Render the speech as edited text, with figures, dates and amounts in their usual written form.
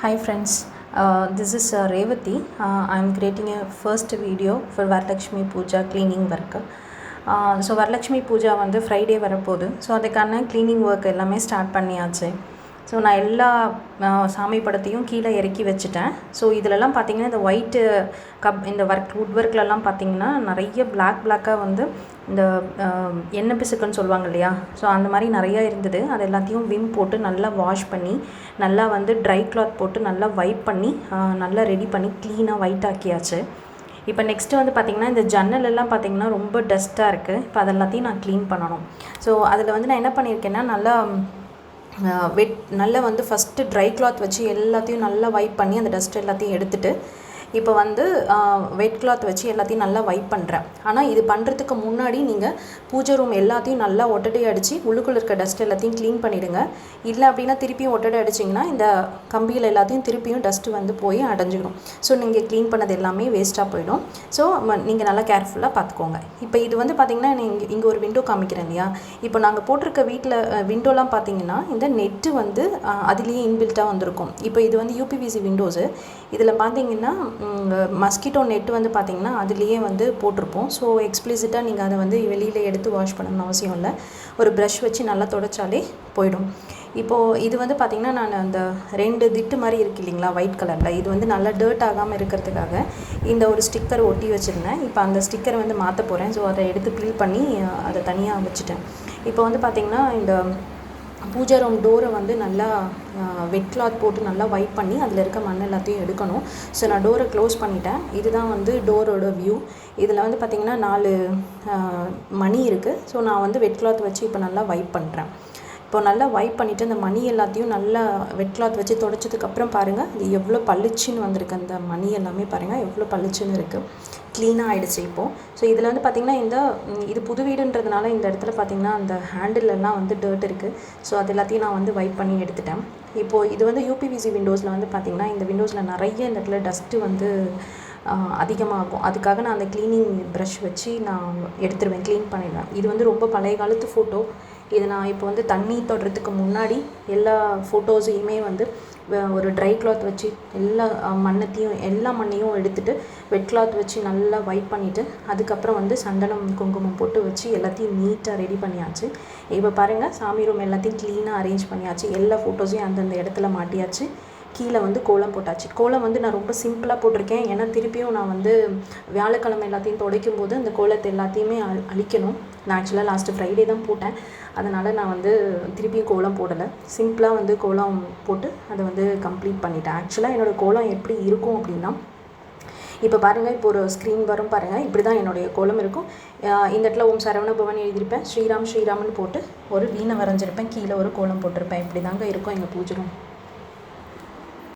Hi friends, this is Revati. I am creating a first video for Varalakshmi Puja cleaning work. So Varalakshmi Puja வந்து Friday வரப்போகுது. So அதுக்கான cleaning work எல்லாமே start பண்ணியாச்சு. So நான் எல்லா சாமி படத்தையும் கீழே இறக்கி வச்சுட்டேன். ஸோ இதிலெல்லாம் பார்த்திங்கன்னா இந்த ஒயிட்டு இந்த வுட் ஒர்க்லலாம் பார்த்திங்கன்னா நிறைய பிளாக்காக வந்து இந்த எண்ணெய் பிசுக்குன்னு சொல்லுவாங்க இல்லையா, ஸோ அந்த மாதிரி நிறையா இருந்தது. அது எல்லாத்தையும் விம் போட்டு நல்லா வாஷ் பண்ணி நல்லா வந்து ட்ரை கிளாத் போட்டு நல்லா வைப் பண்ணி நல்லா ரெடி பண்ணி க்ளீனாக ஒயிட் ஆக்கியாச்சு. இப்போ நெக்ஸ்ட்டு வந்து பார்த்திங்கன்னா இந்த ஜன்னலெல்லாம் பார்த்திங்கன்னா ரொம்ப டஸ்ட்டாக இருக்குது. இப்போ அதெல்லாத்தையும் நான் க்ளீன் பண்ணணும். ஸோ அதில் வந்து நான் என்ன பண்ணியிருக்கேன்னா நல்லா வந்து ஃபஸ்ட்டு ட்ரை கிளாத் வச்சு எல்லாத்தையும் நல்லா வைப் பண்ணி அந்த டஸ்ட் எல்லாத்தையும் எடுத்துகிட்டு இப்போ வந்து வெட் கிளாத் வச்சு எல்லாத்தையும் நல்லா வைப் பண்ணுறேன். ஆனால் இது பண்ணுறதுக்கு முன்னாடி நீங்கள் பூஜை ரூம் எல்லாத்தையும் நல்லா ஒட்டடை அடித்து உள்ளுக்குள்ளே இருக்க டஸ்ட் எல்லாத்தையும் க்ளீன் பண்ணிவிடுங்க. இல்லை அப்படின்னா திருப்பியும் ஒட்டடை அடிச்சிங்கன்னா இந்த கம்பியில் எல்லாத்தையும் திருப்பியும் டஸ்ட்டு வந்து போய் அடைஞ்சிடும். ஸோ நீங்கள் க்ளீன் பண்ணது எல்லாமே வேஸ்ட்டாக போயிடும். ஸோ நீங்கள் நல்லா கேர்ஃபுல்லாக பார்த்துக்கோங்க. இப்போ இது வந்து பார்த்திங்கன்னா இங்கே ஒரு விண்டோ காமிக்கிறேன் இல்லையா, இப்போ நாங்கள் போட்டிருக்க வீட்டில் விண்டோலாம் பார்த்திங்கன்னா இந்த நெட்டு வந்து அதுலேயே இன்பில்ட்டாக வந்திருக்கும். இப்போ இது வந்து யூபிவிசி விண்டோஸு. இதில் பார்த்திங்கன்னா மஸ்கிட்டோ நெட்டு வந்து பார்த்திங்கன்னா அதுலேயே வந்து போட்டிருப்போம். ஸோ எக்ஸ்ப்ளிசிட்டாக நீங்கள் அதை வந்து வெளியில் எடுத்து வாஷ் பண்ணணும்னு அவசியம் இல்லை. ஒரு ப்ரஷ் வச்சு நல்லா துடைச்சாலே போயிடும். இப்போது இது வந்து பார்த்திங்கன்னா நான் அந்த 2 திட்டு மாதிரி இருக்குது இல்லைங்களா ஒயிட் கலரில், இது வந்து நல்லா டர்ட் ஆகாமல் இருக்கிறதுக்காக இந்த ஒரு ஸ்டிக்கர் ஒட்டி வச்சுருந்தேன். இப்போ அந்த ஸ்டிக்கரை வந்து மாற்ற போகிறேன். ஸோ அதை எடுத்து பீல் பண்ணி அதை தனியாக வச்சுட்டேன். இப்போ வந்து பார்த்திங்கன்னா இந்த பூஜை ரூம் டோரை வந்து நல்லா வெட் கிளாத் போட்டு நல்லா வைப் பண்ணி அதில் இருக்க மண் எல்லாத்தையும் எடுக்கணும். ஸோ நான் டோரை க்ளோஸ் பண்ணிட்டேன். இதுதான் வந்து டோரோட வியூ. இதில் வந்து பார்த்திங்கன்னா 4 மணி இருக்குது. ஸோ நான் வந்து வெட் கிளாத் வச்சு இப்போ நல்லா வைப் பண்ணுறேன். இப்போ நல்லா வைப் பண்ணிவிட்டு அந்த மணி எல்லாத்தையும் நல்லா வெட் கிளாத் வச்சு துடைச்சதுக்கப்புறம் பாருங்கள் இது எவ்வளோ பளிச்சுன்னு வந்திருக்கு. அந்த மணி எல்லாமே பாருங்கள் எவ்வளோ பளிச்சுன்னு இருக்குது. க்ளீனாக ஆகிடுச்சு இப்போது. ஸோ இதில் வந்து பார்த்திங்கன்னா இது புது வீடுன்றதுனால இந்த இடத்துல பார்த்திங்கன்னா அந்த ஹேண்டிலெல்லாம் வந்து டர்ட் இருக்குது. ஸோ அது எல்லாத்தையும் நான் வந்து வைப் பண்ணி எடுத்துட்டேன். இப்போது இது வந்து யூபிவிசி விண்டோஸில் வந்து பார்த்திங்கன்னா இந்த விண்டோஸில் நிறைய இந்த இடத்துல டஸ்ட்டு வந்து அதிகமாகும். அதுக்காக நான் அந்த க்ளீனிங் ப்ரஷ் வச்சு நான் எடுத்துருவேன், க்ளீன் பண்ணிடுவேன். இது வந்து ரொம்ப பழைய காலத்து ஃபோட்டோ. இதை நான் இப்போ வந்து தண்ணி தொடுறதுக்கு முன்னாடி எல்லா ஃபோட்டோஸையுமே வந்து ஒரு ட்ரை கிளாத் வச்சு எல்லா மண்ணையும் எடுத்துகிட்டு வெட் கிளாத் வச்சு நல்லா வைப் பண்ணிவிட்டு அதுக்கப்புறம் வந்து சந்தனம் குங்குமம் போட்டு வச்சு எல்லாத்தையும் நீட்டாக ரெடி பண்ணியாச்சு. இப்போ பாருங்கள் சாமி ரூம் எல்லாத்தையும் க்ளீனாக அரேஞ்ச் பண்ணியாச்சு. எல்லா ஃபோட்டோஸையும் அந்தந்த இடத்துல மாட்டியாச்சு. கீழே வந்து கோலம் போட்டாச்சு. கோலம் வந்து நான் ரொம்ப சிம்பிளாக போட்டிருக்கேன். ஏன்னா திருப்பியும் நான் வந்து வியாழக்கிழமை எல்லாத்தையும் துடைக்கும் போது அந்த கோலத்தை எல்லாத்தையுமே அழிக்கணும். நான் ஆக்சுவலாக லாஸ்ட்டு ஃப்ரைடே தான் போட்டேன். அதனால் நான் வந்து திருப்பியும் கோலம் போடலை. சிம்பிளாக வந்து கோலம் போட்டு அதை வந்து கம்ப்ளீட் பண்ணிட்டேன். ஆக்சுவலாக என்னோடய கோலம் எப்படி இருக்கும் அப்படின்னா, இப்போ பாருங்கள், இப்போ ஒரு ஸ்க்ரீன் வரும் பாருங்கள், இப்படி தான் என்னுடைய கோலம் இருக்கும். இந்த இடத்துல ஓம் சரவண பவன் எழுதியிருப்பேன், ஸ்ரீராம்னு போட்டு ஒரு வீணை வரைஞ்சிருப்பேன், கீழே ஒரு கோலம் போட்டிருப்பேன். இப்படி தாங்க இருக்கும் எங்கள் பூஜை ரூம்.